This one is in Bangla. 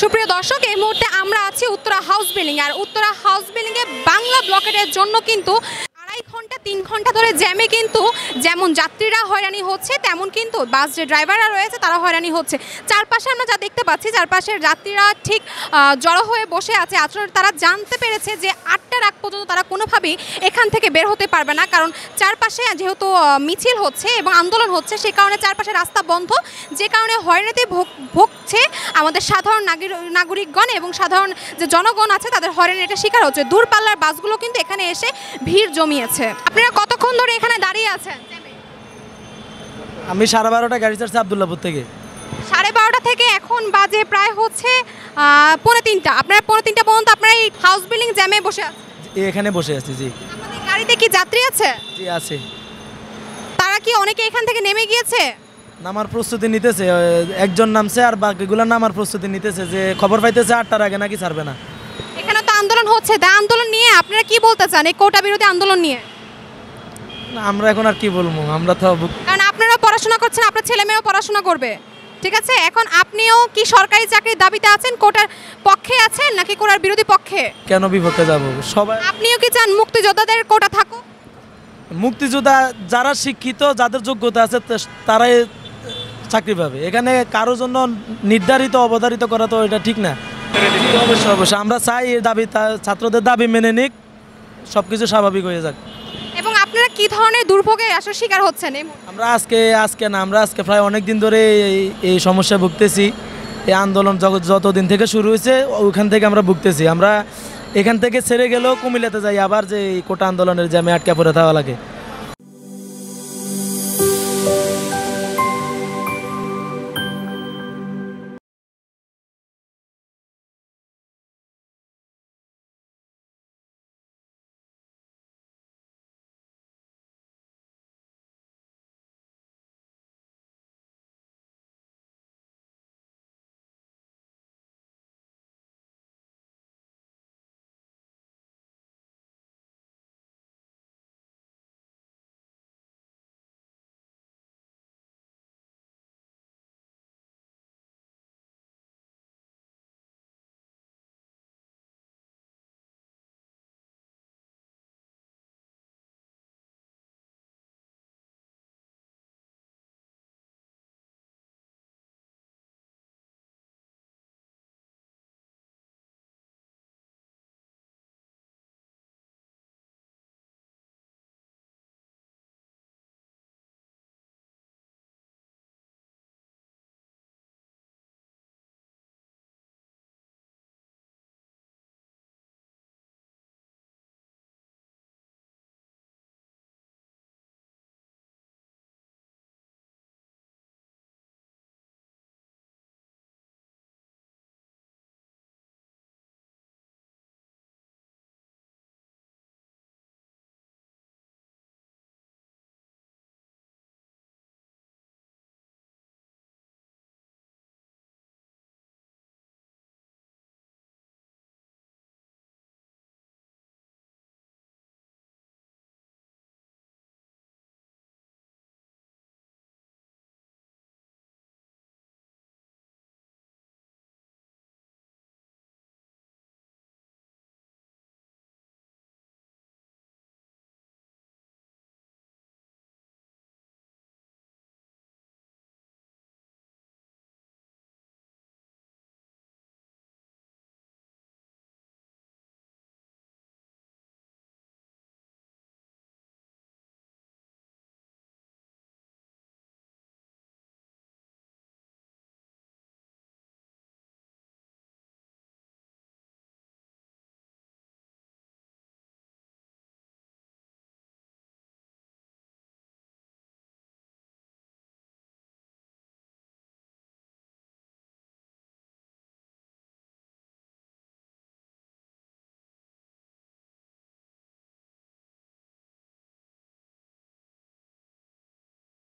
সুপ্রিয় দর্শক, এই মুহূর্তে আমরা আছি উত্তরা হাউস বিল্ডিং। আর উত্তরা হাউস বিল্ডিংয়ে বাংলা ব্লকেটের জন্য কিন্তু 2.5 ঘন্টা 3 ঘন্টা ধরে জ্যামে কিন্তু যেমন যাত্রীরা হয়রানি হচ্ছে, তেমন কিন্তু বাস যে ড্রাইভাররা রয়েছে তারা হয়রানি হচ্ছে। চারপাশে আমরা যা দেখতে পাচ্ছি, চারপাশের যাত্রীরা ঠিক জড়ো হয়ে বসে আছে। আসলে তারা জানতে পেরেছে যে 8টার আগ পর্যন্ত তারা কোনোভাবেই এখান থেকে বের হতে পারবে না, কারণ চারপাশে যেহেতু মিছিল হচ্ছে এবং আন্দোলন হচ্ছে, সে কারণে চারপাশে রাস্তা বন্ধ, যে কারণে হয়রানিতে ভুগছে আমাদের সাধারণ নাগরিকগণ এবং সাধারণ যে জনগণ আছে তাদের হয়রানির শিকার হচ্ছে। দূরপাল্লার বাসগুলো কিন্তু এখানে এসে ভিড় জমিয়েছে। আপনারা কতক্ষণ ধরে এখানে দাঁড়িয়ে আছেন? আমি 12:30 গাড়ি ছাড়ছি আব্দুল্লাহপুর থেকে। 12:30 থেকে এখন বাজে প্রায় হচ্ছে 2:45। আপনারা 2:45 পর্যন্ত আপনারা এই হাউস বিল্ডিং জ্যামে বসে আছেন? এখানে বসে আছি। জি। আপনাদের গাড়িতে কি যাত্রী আছে? জি আছে। তারা কি অনেকে এখান থেকে নেমে গিয়েছে? নামার প্রস্তুতি নিতেছে, একজন নামছে আর বাকিগুলো নামার প্রস্তুতি নিতেছে, যে খবর পাইতেছে 8টার আগে নাকি ছাড়বে না। এখানে তো আন্দোলন হচ্ছে, তা আন্দোলন নিয়ে আপনারা কি বলতে চান, এই কোটা বিরোধী আন্দোলন নিয়ে? আমরা এখন আর কি বলবো, আমরা তো কারণ আপনারা পড়াশোনা করছেন, আপনার ছেলে মেয়েও পড়াশোনা করবে, ঠিক আছে? এখন আপনিও কি সরকারি চাকরির দাবিতে আছেন, কোটার পক্ষে আছেন নাকি কোটার বিরোধী পক্ষে? কেন বিপক্ষে যাব? সবাই। আপনিও কি চান মুক্তিযোদ্ধাদের কোটা থাকুক? মুক্তিযোদ্ধা যারা শিক্ষিত, যাদের যোগ্যতা আছে তারাই চাকরি পাবে। এখানে কারোর জন্য নির্ধারিত অবধারিত করা তো এটা ঠিক না। অবশ্যই অবশ্যই আমরা চাই এই দাবি, ছাত্রদের দাবি মেনে নিক, সব কিছু স্বাভাবিক হয়ে যাক। এবং আপনারা কি ধরনের দুর্ভোগে আসলে শিকার হচ্ছেন? আমরা আজকে প্রায় অনেক দিন ধরে এই সমস্যা ভুগতেছি। এই আন্দোলন যতদিন থেকে শুরু হয়েছে ওইখান থেকে আমরা ভুগতেছি। আমরা এখান থেকে ছেড়ে গেলেও কুমিল্লাতে যাই, আবার যে এই কোটা আন্দোলনের জ্যামে আটকে পড়ে থাকা লাগে।